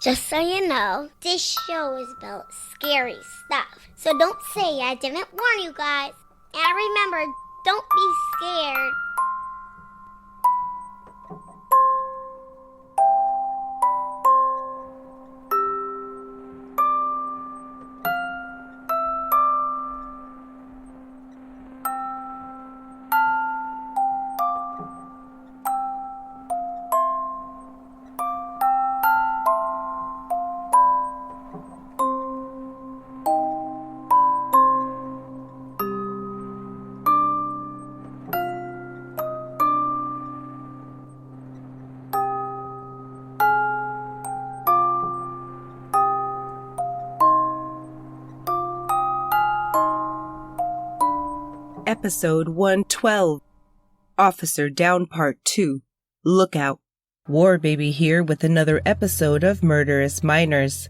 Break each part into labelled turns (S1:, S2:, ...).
S1: Just so you know, this show is about scary stuff. So don't say I didn't warn you guys. And remember, don't be scared.
S2: Episode 112, Officer Down Part 2, Lookout. War Baby here with another episode of Murderous Minors.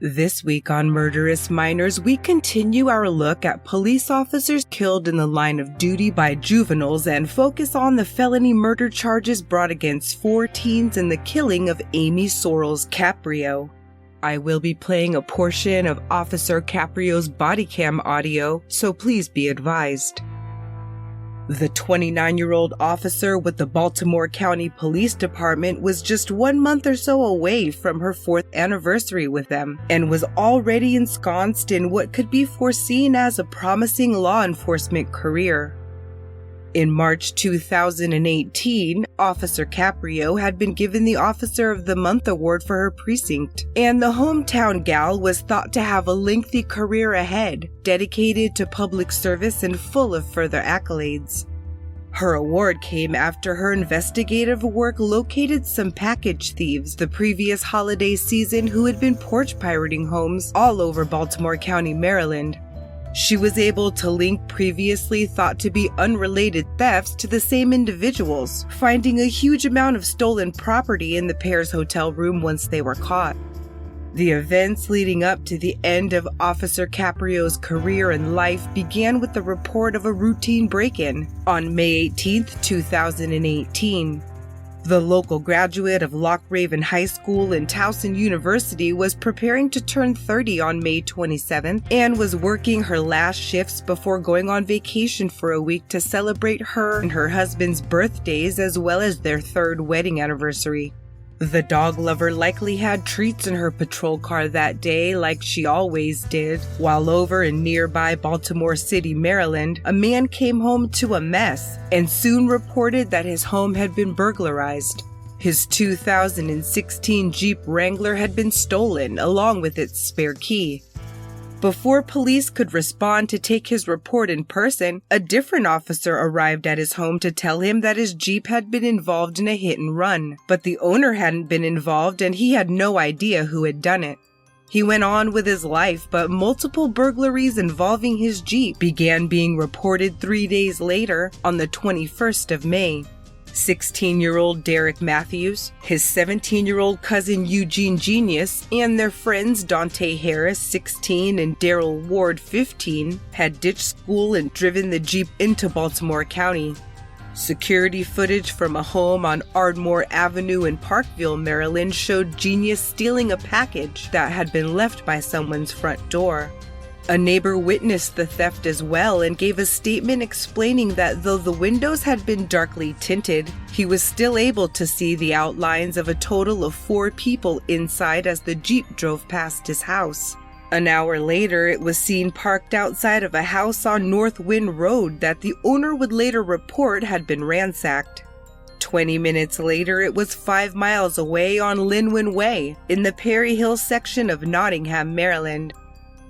S2: This week on Murderous Minors, we continue our look at police officers killed in the line of duty by juveniles and focus on the felony murder charges brought against 4 teens in the killing of Amy Caprio. I will be playing a portion of Officer Caprio's body cam audio, so please be advised. The 29-year-old officer with the Baltimore County Police Department was just 1 month or so away from her 4th anniversary with them, and was already ensconced in what could be foreseen as a promising law enforcement career. In March 2018, Officer Caprio had been given the Officer of the Month award for her precinct, and the hometown gal was thought to have a lengthy career ahead, dedicated to public service and full of further accolades. Her award came after her investigative work located some package thieves the previous holiday season who had been porch pirating homes all over Baltimore County, Maryland. She was able to link previously thought to be unrelated thefts to the same individuals, finding a huge amount of stolen property in the pair's hotel room once they were caught. The events leading up to the end of Officer Caprio's career and life began with the report of a routine break-in on May 18, 2018. The local graduate of Loch Raven High School and Towson University was preparing to turn 30 on May 27th and was working her last shifts before going on vacation for a week to celebrate her and her husband's birthdays as well as their 3rd wedding anniversary. The dog lover likely had treats in her patrol car that day like she always did, while over in nearby Baltimore City, Maryland, a man came home to a mess and soon reported that his home had been burglarized. His 2016 Jeep Wrangler had been stolen along with its spare key. Before police could respond to take his report in person, a different officer arrived at his home to tell him that his Jeep had been involved in a hit and run, but the owner hadn't been involved and he had no idea who had done it. He went on with his life, but multiple burglaries involving his Jeep began being reported 3 days later on the 21st of May. 16-year-old Derek Matthews, his 17-year-old cousin Eugene Genius, and their friends Dawnta Harris, 16, and Daryl Ward, 15, had ditched school and driven the Jeep into Baltimore County. Security footage from a home on Ardmore Avenue in Parkville, Maryland showed Genius stealing a package that had been left by someone's front door. A neighbor witnessed the theft as well and gave a statement explaining that though the windows had been darkly tinted, he was still able to see the outlines of a total of 4 people inside as the Jeep drove past his house. An hour later, it was seen parked outside of a house on North Wind Road that the owner would later report had been ransacked. 20 minutes later, it was 5 miles away on Linwin Way in the Perry Hill section of Nottingham, Maryland.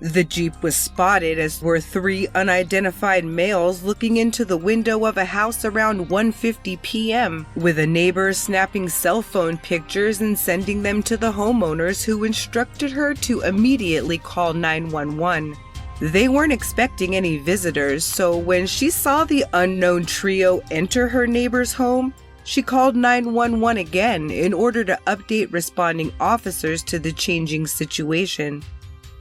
S2: The Jeep was spotted as were 3 unidentified males looking into the window of a house around 1:50 p.m., with a neighbor snapping cell phone pictures and sending them to the homeowners who instructed her to immediately call 911. They weren't expecting any visitors, so when she saw the unknown trio enter her neighbor's home, she called 911 again in order to update responding officers to the changing situation.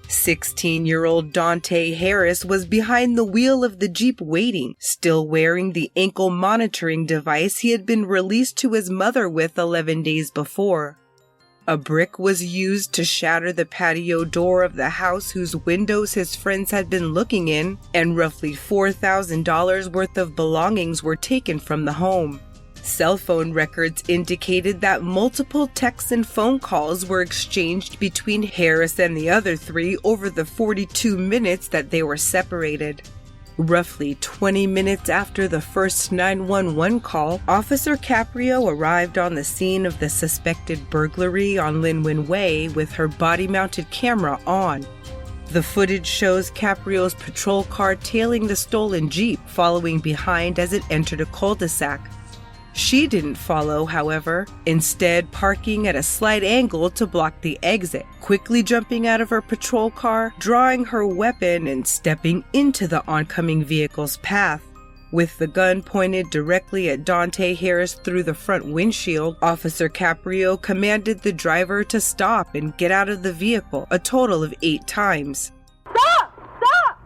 S2: 16-year-old Dawnta Harris was behind the wheel of the Jeep waiting, still wearing the ankle monitoring device he had been released to his mother with 11 days before. A brick was used to shatter the patio door of the house whose windows his friends had been looking in, and roughly $4,000 worth of belongings were taken from the home. Cell phone records indicated that multiple texts and phone calls were exchanged between Harris and the other three over the 42 minutes that they were separated. Roughly 20 minutes after the first 911 call, Officer Caprio arrived on the scene of the suspected burglary on Linwin Way with her body-mounted camera on. The footage shows Caprio's patrol car tailing the stolen Jeep, following behind as it entered a cul-de-sac. She didn't follow, however, instead parking at a slight angle to block the exit, quickly jumping out of her patrol car, drawing her weapon, and stepping into the oncoming vehicle's path. With the gun pointed directly at Dawnta Harris through the front windshield, Officer Caprio commanded the driver to stop and get out of the vehicle a total of 8 times.
S3: Stop! Stop!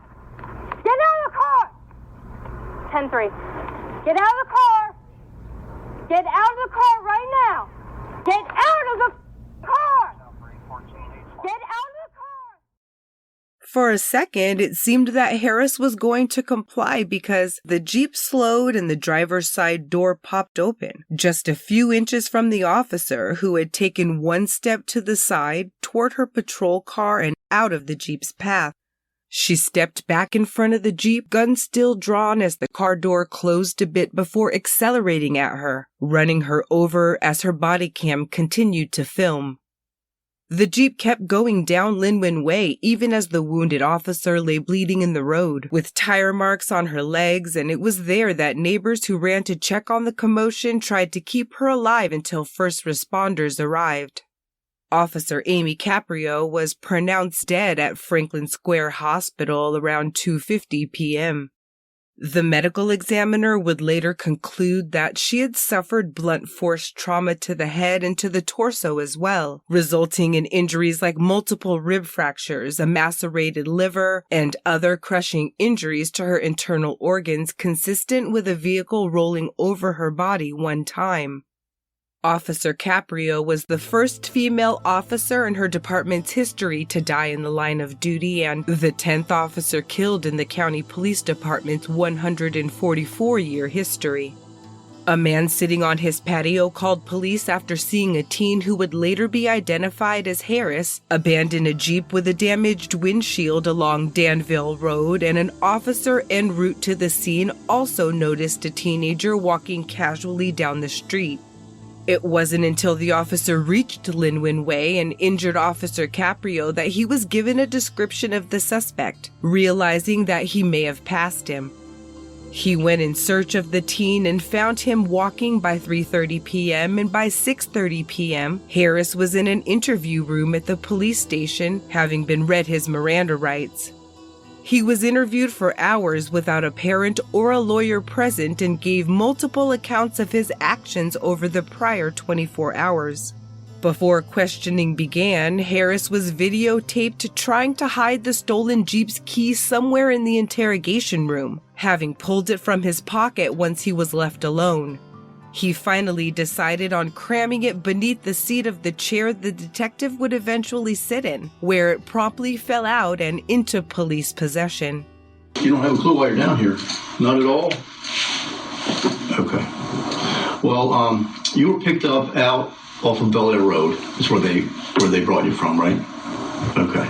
S3: Get out of the car! 10-3. Get out of the car! Get out of the car right now! Get out of the car! Get out of the car!
S2: For a second, it seemed that Harris was going to comply because the Jeep slowed and the driver's side door popped open, just a few inches from the officer, who had taken one step to the side toward her patrol car and out of the Jeep's path. She stepped back in front of the Jeep, gun still drawn, as the car door closed a bit before accelerating at her, running her over as her body cam continued to film. The Jeep kept going down Linwin Way even as the wounded officer lay bleeding in the road, with tire marks on her legs, and it was there that neighbors who ran to check on the commotion tried to keep her alive until first responders arrived. Officer Amy Caprio was pronounced dead at Franklin Square Hospital around 2:50 p.m. The medical examiner would later conclude that she had suffered blunt force trauma to the head and to the torso as well, resulting in injuries like multiple rib fractures, a macerated liver, and other crushing injuries to her internal organs consistent with a vehicle rolling over her body one time. Officer Caprio was the first female officer in her department's history to die in the line of duty and the 10th officer killed in the county police department's 144-year history. A man sitting on his patio called police after seeing a teen who would later be identified as Harris abandon a Jeep with a damaged windshield along Danville Road, and an officer en route to the scene also noticed a teenager walking casually down the street. It wasn't until the officer reached Linwin Way and injured Officer Caprio that he was given a description of the suspect, realizing that he may have passed him. He went in search of the teen and found him walking by 3:30 p.m. and by 6:30 p.m., Harris was in an interview room at the police station, having been read his Miranda rights. He was interviewed for hours without a parent or a lawyer present and gave multiple accounts of his actions over the prior 24 hours. Before questioning began, Harris was videotaped trying to hide the stolen Jeep's key somewhere in the interrogation room, having pulled it from his pocket once he was left alone. He finally decided on cramming it beneath the seat of the chair the detective would eventually sit in, where it promptly fell out and into police possession.
S4: You don't have a clue why you're down here? Not at all? Okay. Well, you were picked up out off of Bel Air Road. That's where they brought you from, right? Okay.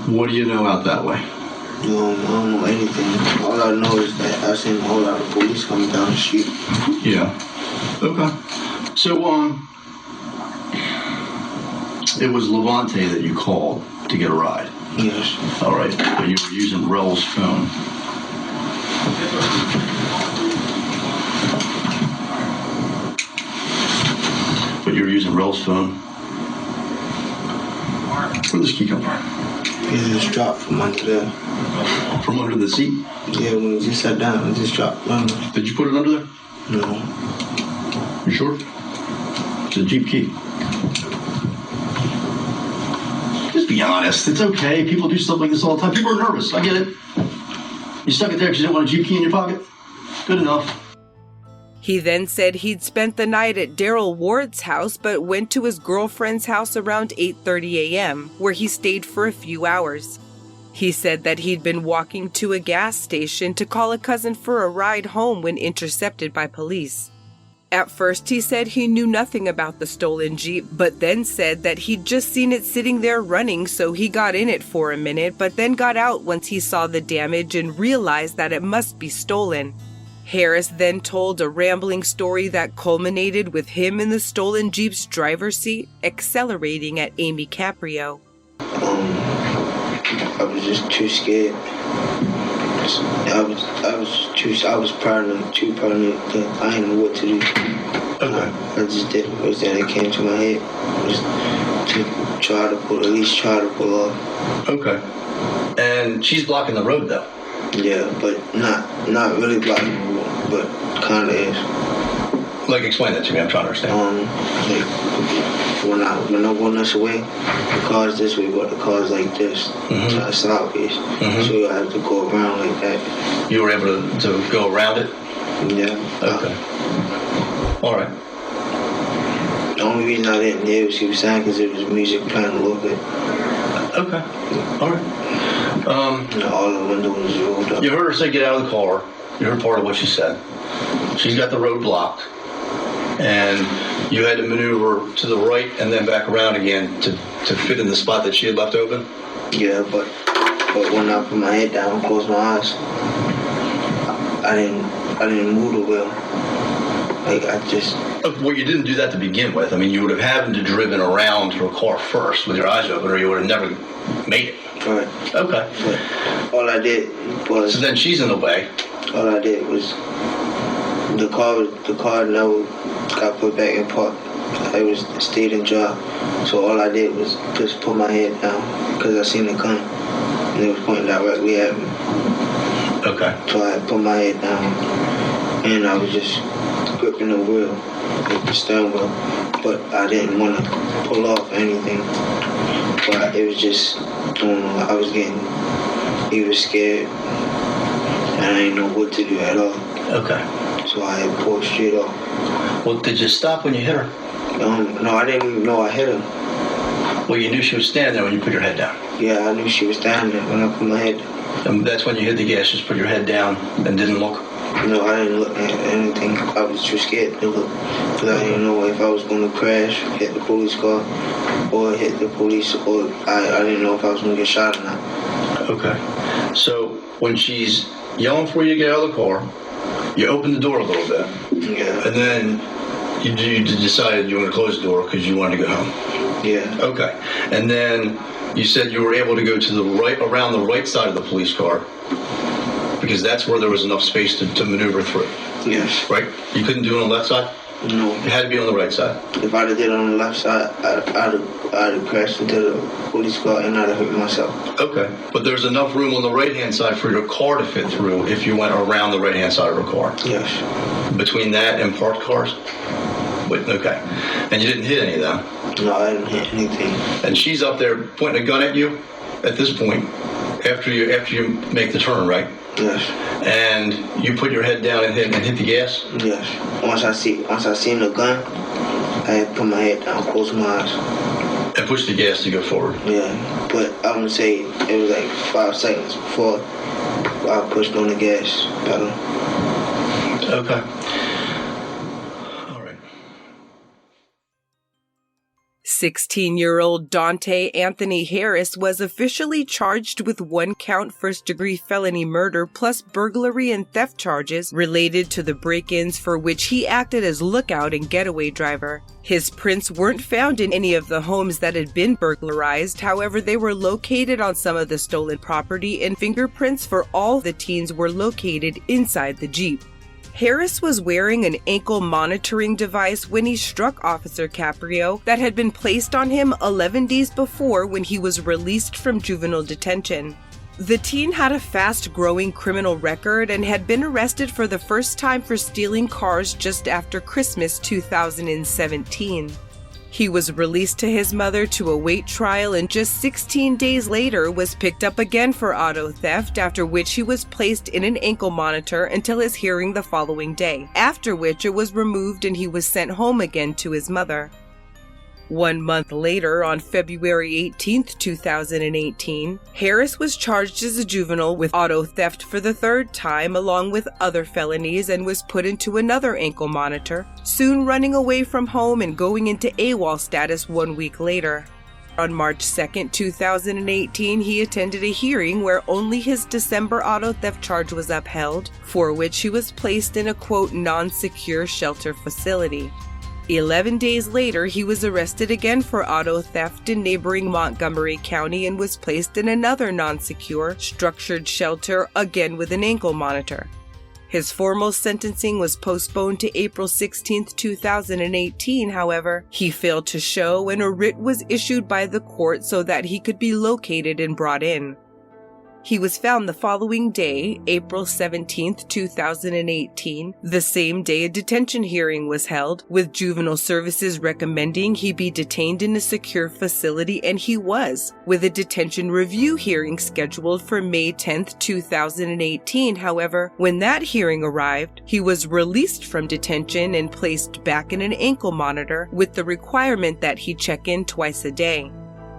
S4: What do you know out that way?
S5: No, I don't know anything. All I know is that I seen a whole lot of police coming down the street.
S4: Yeah. Okay. So, it was Levante that you called to get a ride?
S5: Yes.
S4: All right. But you were using Rel's phone. But you were using Rel's phone? Where'd this key come from?
S5: It just dropped from under there.
S4: From under the seat?
S5: Yeah, when we just sat down, it just dropped under.
S4: Did you put it under there?
S5: No.
S4: You sure? It's a Jeep key. Just be honest. It's okay. People do stuff like this all the time. People are nervous. I get it. You stuck it there because you didn't want a Jeep key in your pocket? Good enough.
S2: He then said he'd spent the night at Daryl Ward's house but went to his girlfriend's house around 8:30 a.m., where he stayed for a few hours. He said that he'd been walking to a gas station to call a cousin for a ride home when intercepted by police. At first, he said he knew nothing about the stolen Jeep, but then said that he'd just seen it sitting there running, so he got in it for a minute, but then got out once he saw the damage and realized that it must be stolen. Harris then told a rambling story that culminated with him in the stolen Jeep's driver's seat, accelerating at Amy Caprio.
S5: I was just too scared. I was paranoid, too paranoid. I didn't know what to do.
S4: Okay.
S5: I just did what that came to my head. Was to at least try to pull off.
S4: Okay. And she's blocking the road, though.
S5: Yeah, but not really blocking the road, but kind of is.
S4: Like, explain that to me. I'm trying to understand.
S5: When I'm going this way, the car's this way, but the car's like this.
S4: Mm-hmm.
S5: So it's sideways. Mm-hmm. So you have to go around like that.
S4: You were able to go around it?
S5: Yeah.
S4: Okay. All right.
S5: The only reason I didn't hear what she was saying because it was music playing a little bit.
S4: Okay. All right.
S5: All the windows rolled up.
S4: You heard her say get out of the car. You heard part of what she said. She's got the road blocked. And you had to maneuver to the right and then back around again to fit in the spot that she had left open?
S5: Yeah, but when I put my head down and closed my eyes, I didn't move the wheel. Like, I just...
S4: Well, you didn't do that to begin with. I mean, you would have had to driven around her car first with your eyes open, or you would have never made it.
S5: Right.
S4: Okay.
S5: But all I did was...
S4: So then she's in the way.
S5: All I did was... The car never got put back in park. It was stayed in dry. So all I did was just put my head down because I seen it come. And it was pointing directly at me.
S4: Okay.
S5: So I put my head down and I was just gripping the wheel, like the steering wheel. But I didn't want to pull off anything. But it was just, I was getting even scared. And I didn't know what to do at all.
S4: Okay.
S5: So I had pulled straight off.
S4: Well, did you stop when you hit her?
S5: No, I didn't even know I hit her.
S4: Well, you knew she was standing there when you put your head down.
S5: Yeah, I knew she was standing there when I put my head down.
S4: And that's when you hit the gas, just put your head down and didn't look?
S5: No, I didn't look at anything. I was too scared to look. Because I didn't know if I was going to crash, hit the police car, or hit the police, or I didn't know if I was going to get shot or not.
S4: Okay. So when she's yelling for you to get out of the car, you open the door a little bit.
S5: Yeah.
S4: And then you decided you wanted to close the door because you wanted to go home.
S5: Yeah.
S4: Okay. And then you said you were able to go to the right, around the right side of the police car because that's where there was enough space to maneuver through.
S5: Yes.
S4: Right? You couldn't do it on the left side?
S5: No.
S4: It had to be on the right side.
S5: If I'd have did it on the left side, I'd have crashed into the police car and I'd have hurt myself.
S4: Okay. But there's enough room on the right-hand side for your car to fit through if you went around the right-hand side of her car?
S5: Yes.
S4: Between that and parked cars? Wait, okay. And you didn't hit any of them?
S5: No, I didn't hit anything.
S4: And she's up there pointing a gun at you at this point after you make the turn, right?
S5: Yes.
S4: And you put your head down and hit the gas?
S5: Yes. Once I seen the gun, I had to put my head down, close my eyes.
S4: And push the gas to go forward?
S5: Yeah. But I would say it was like 5 seconds before I pushed on the gas pedal.
S4: Okay.
S2: 16-year-old Dawnta Anthony Harris was officially charged with 1-count first-degree felony murder plus burglary and theft charges related to the break-ins for which he acted as lookout and getaway driver. His prints weren't found in any of the homes that had been burglarized, however, they were located on some of the stolen property and fingerprints for all the teens were located inside the Jeep. Harris was wearing an ankle monitoring device when he struck Officer Caprio that had been placed on him 11 days before when he was released from juvenile detention. The teen had a fast-growing criminal record and had been arrested for the first time for stealing cars just after Christmas 2017. He was released to his mother to await trial and just 16 days later was picked up again for auto theft, after which he was placed in an ankle monitor until his hearing the following day, after which it was removed and he was sent home again to his mother. 1 month later, on February 18, 2018, Harris was charged as a juvenile with auto theft for the third time along with other felonies and was put into another ankle monitor, soon running away from home and going into AWOL status 1 week later. On March 2, 2018, he attended a hearing where only his December auto theft charge was upheld, for which he was placed in a quote non-secure shelter facility. 11 days later, he was arrested again for auto theft in neighboring Montgomery County and was placed in another non-secure, structured shelter, again with an ankle monitor. His formal sentencing was postponed to April 16, 2018, however. He failed to show and a writ was issued by the court so that he could be located and brought in. He was found the following day, April 17, 2018, the same day a detention hearing was held, with Juvenile Services recommending he be detained in a secure facility, and he was, with a detention review hearing scheduled for May 10, 2018. However, when that hearing arrived, he was released from detention and placed back in an ankle monitor with the requirement that he check in twice a day.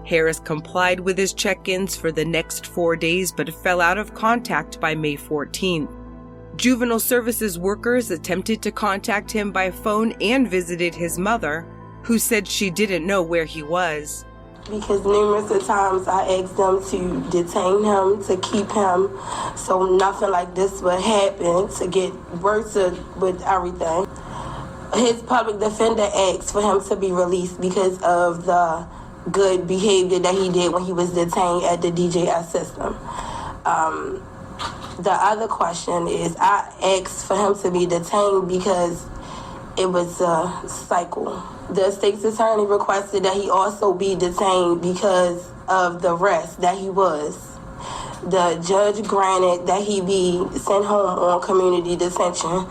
S2: Harris complied with his check-ins for the next 4 days but fell out of contact by May 14th. Juvenile Services workers attempted to contact him by phone and visited his mother, who said she didn't know where he was.
S6: Because numerous of times I asked them to detain him, to keep him, so nothing like this would happen, to get worse with everything. His public defender asked for him to be released because of the good behavior that he did when he was detained at the DJS system. The other question is, I asked for him to be detained because it was a cycle. The state's attorney requested that he also be detained because of the arrest that he was. The judge granted that he be sent home on community detention.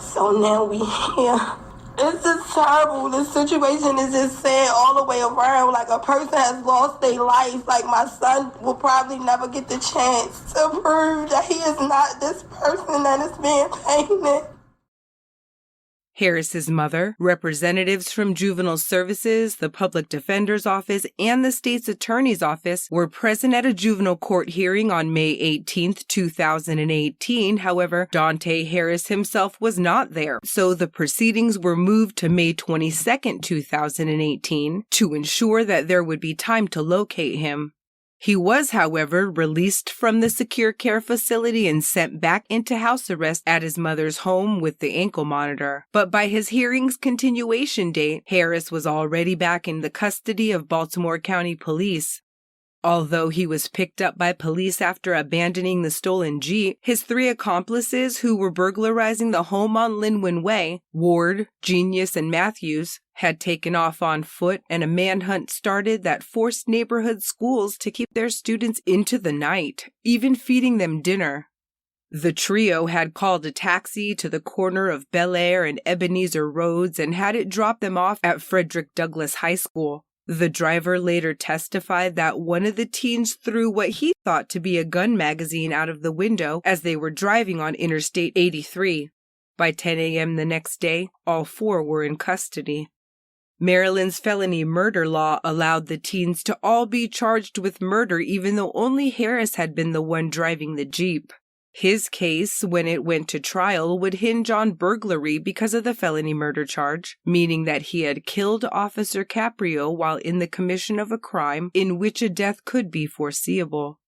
S6: So now we here. It's just terrible. The situation is just sad all the way around. Like, a person has lost their life. Like, my son will probably never get the chance to prove that he is not this person that is being painted.
S2: Harris's mother, representatives from Juvenile Services, the Public Defender's Office, and the state's attorney's office were present at a juvenile court hearing on May 18, 2018. However, Dawnta Harris himself was not there, so the proceedings were moved to May 22, 2018, to ensure that there would be time to locate him. He was, however, released from the secure care facility and sent back into house arrest at his mother's home with the ankle monitor. But by his hearing's continuation date, Harris was already back in the custody of Baltimore County Police. Although he was picked up by police after abandoning the stolen Jeep, his 3 accomplices who were burglarizing the home on Linwood Way, Ward, Genius, and Matthews, had taken off on foot, and a manhunt started that forced neighborhood schools to keep their students into the night, even feeding them dinner. The trio had called a taxi to the corner of Bel Air and Ebenezer Roads and had it drop them off at Frederick Douglass High School. The driver later testified that one of the teens threw what he thought to be a gun magazine out of the window as they were driving on Interstate 83. By 10 a.m. the next day, all 4 were in custody. Maryland's felony murder law allowed the teens to all be charged with murder, even though only Harris had been the one driving the Jeep. His case, when it went to trial, would hinge on burglary because of the felony murder charge, meaning that he had killed Officer Caprio while in the commission of a crime in which a death could be foreseeable.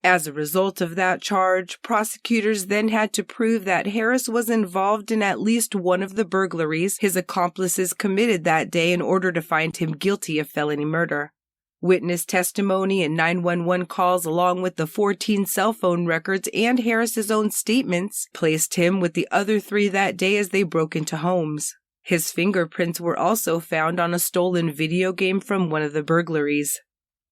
S2: As a result of that charge, prosecutors then had to prove that Harris was involved in at least one of the burglaries his accomplices committed that day in order to find him guilty of felony murder. Witness testimony and 911 calls, along with the 14 cell phone records and Harris's own statements, placed him with the other 3 that day as they broke into homes. His fingerprints were also found on a stolen video game from one of the burglaries.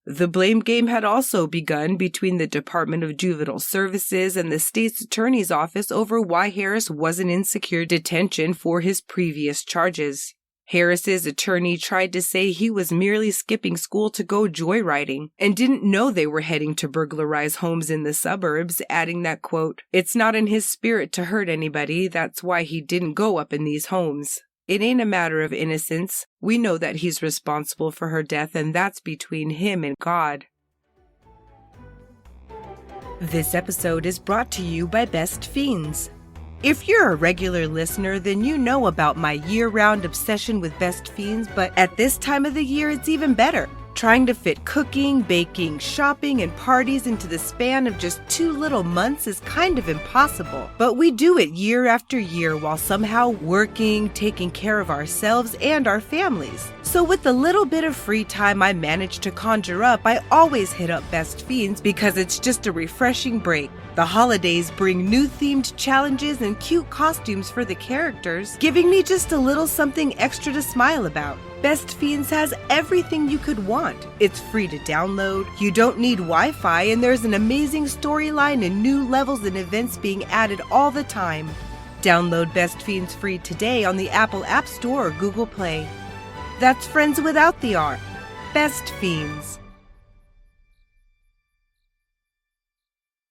S2: The blame game had also begun between the Department of Juvenile Services and the state's attorney's office over why Harris wasn't in secure detention for his previous charges. Harris's attorney tried to say he was merely skipping school to go joyriding and didn't know they were heading to burglarize homes in the suburbs, adding that, quote, "It's not in his spirit to hurt anybody. That's why he didn't go up in these homes. It ain't a matter of innocence. We know that he's responsible for her death, and that's between him and God." This episode is brought to you by Best Fiends. If you're a regular listener, then you know about my year-round obsession with Best Fiends, but at this time of the year, it's even better. Trying to fit cooking, baking, shopping, and parties into the span of just 2 little months is kind of impossible. But we do it year after year while somehow working, taking care of ourselves and our families. So with the little bit of free time I manage to conjure up, I always hit up Best Fiends because it's just a refreshing break. The holidays bring new themed challenges and cute costumes for the characters, giving me just a little something extra to smile about. Best Fiends has everything you could want. It's free to download, you don't need Wi-Fi, and there's an amazing storyline and new levels and events being added all the time. Download Best Fiends free today on the Apple App Store or Google Play. That's friends without the R. Best Fiends.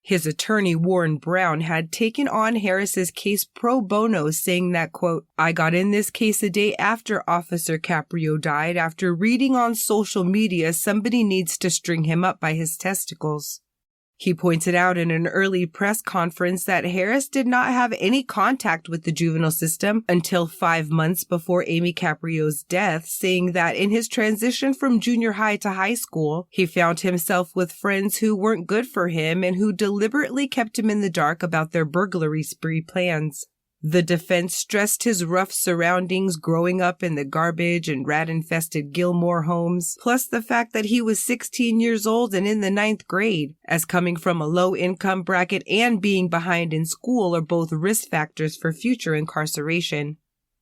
S2: His attorney, Warren Brown, had taken on Harris's case pro bono, saying that, quote, "I got in this case a day after Officer Caprio died after reading on social media somebody needs to string him up by his testicles." He pointed out in an early press conference that Harris did not have any contact with the juvenile system until 5 months before Amy Caprio's death, saying that in his transition from junior high to high school, he found himself with friends who weren't good for him and who deliberately kept him in the dark about their burglary spree plans. The defense stressed his rough surroundings growing up in the garbage and rat-infested Gilmore homes, plus the fact that he was 16 years old and in the 9th grade, as coming from a low-income bracket and being behind in school are both risk factors for future incarceration.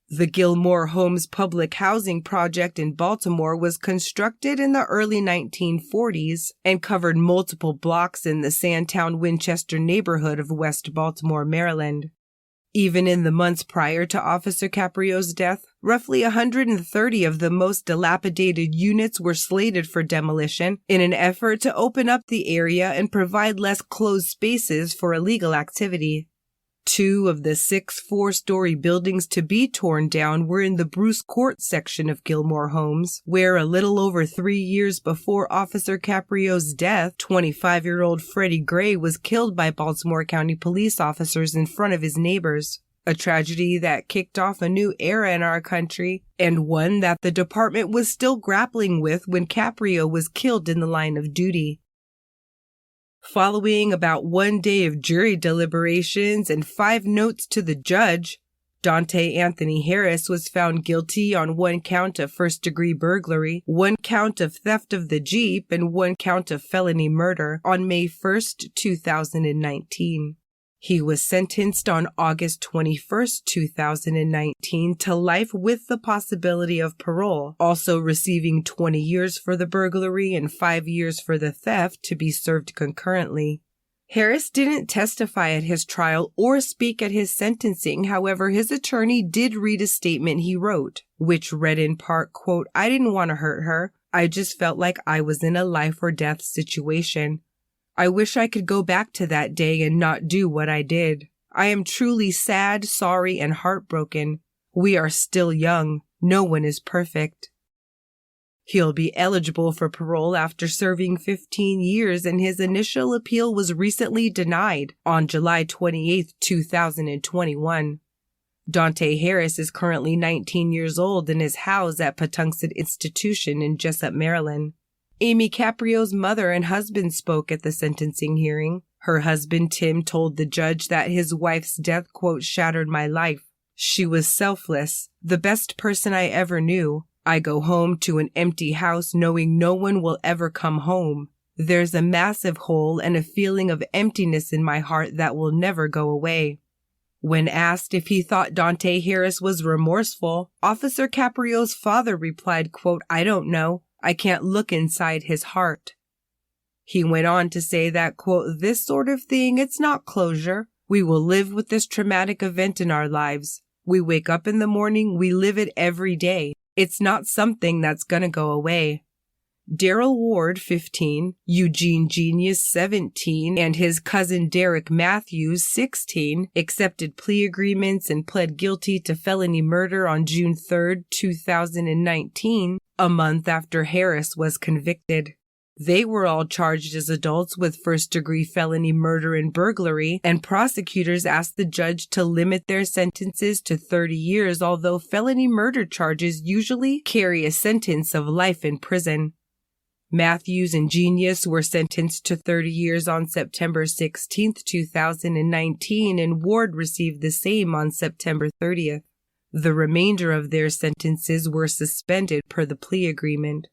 S2: The Gilmore Homes public housing project in Baltimore was constructed in the early 1940s and covered multiple blocks in the Sandtown-Winchester neighborhood of West Baltimore, Maryland. Even in the months prior to Officer Caprio's death, roughly 130 of the most dilapidated units were slated for demolition in an effort to open up the area and provide less closed spaces for illegal activity. 2 of the 6 4-story buildings to be torn down were in the Bruce Court section of Gilmore Homes, where a little over 3 years before Officer Caprio's death, 25-year-old Freddie Gray was killed by Baltimore County police officers in front of his neighbors. A tragedy that kicked off a new era in our country, and one that the department was still grappling with when Caprio was killed in the line of duty. Following about 1 day of jury deliberations and 5 notes to the judge, Dawnta Anthony Harris was found guilty on 1 count of first-degree burglary, 1 count of theft of the Jeep, and 1 count of felony murder on May 1st, 2019. He was sentenced on August 21st, 2019 to life with the possibility of parole, also receiving 20 years for the burglary and 5 years for the theft to be served concurrently. Harris didn't testify at his trial or speak at his sentencing. However, his attorney did read a statement he wrote, which read in part, quote, "I didn't want to hurt her. I just felt like I was in a life or death situation. I wish I could go back to that day and not do what I did. I am truly sad, sorry, and heartbroken. We are still young. No one is perfect." He'll be eligible for parole after serving 15 years, and his initial appeal was recently denied on July 28, 2021. Dawnta Harris is currently 19 years old and is housed at Patuxent Institution in Jessup, Maryland. Amy Caprio's mother and husband spoke at the sentencing hearing. Her husband, Tim, told the judge that his wife's death, quote, "shattered my life. She was selfless, the best person I ever knew. I go home to an empty house knowing no one will ever come home. There's a massive hole and a feeling of emptiness in my heart that will never go away." When asked if he thought Dawnta Harris was remorseful, Officer Caprio's father replied, quote, "I don't know. I can't look inside his heart." He went on to say that, quote, "This sort of thing, it's not closure. We will live with this traumatic event in our lives. We wake up in the morning, we live it every day. It's not something that's gonna go away. Daryl Ward, 15, Eugene Genius, 17, and his cousin Derek Matthews, 16, accepted plea agreements and pled guilty to felony murder on June 3, 2019, a month after Harris was convicted. They were all charged as adults with first-degree felony murder and burglary, and prosecutors asked the judge to limit their sentences to 30 years, although felony murder charges usually carry a sentence of life in prison. Matthews and Genius were sentenced to 30 years on September 16, 2019, and Ward received the same on September 30th. The remainder of their sentences were suspended per the plea agreement.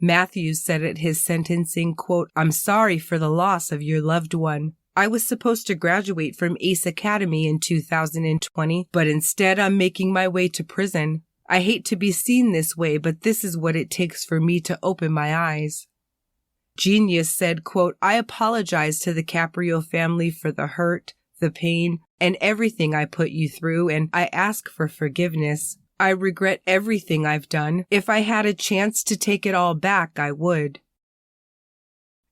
S2: Matthews said at his sentencing, quote, "I'm sorry for the loss of your loved one. I was supposed to graduate from Ace Academy in 2020, but instead I'm making my way to prison. I hate to be seen this way, but this is what it takes for me to open my eyes." Genius said, quote, "I apologize to the Caprio family for the hurt, the pain, and everything I put you through, and I ask for forgiveness. I regret everything I've done. If I had a chance to take it all back, I would."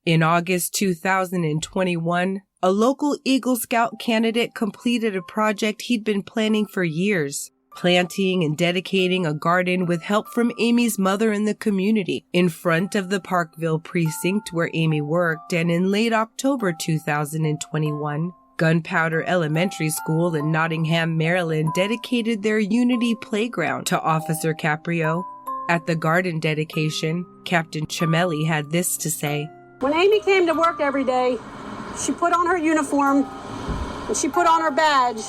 S2: In August 2021, a local Eagle Scout candidate completed a project he'd been planning for years, planting and dedicating a garden with help from Amy's mother in the community in front of the Parkville precinct where Amy worked. And in late October 2021, Gunpowder Elementary School in Nottingham, Maryland dedicated their Unity Playground to Officer Caprio. At the garden dedication, Captain Chimelli had this to say.
S7: "When Amy came to work every day, she put on her uniform and she put on her badge,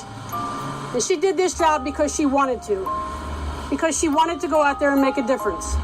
S7: and she did this job because she wanted to go out there and make a difference.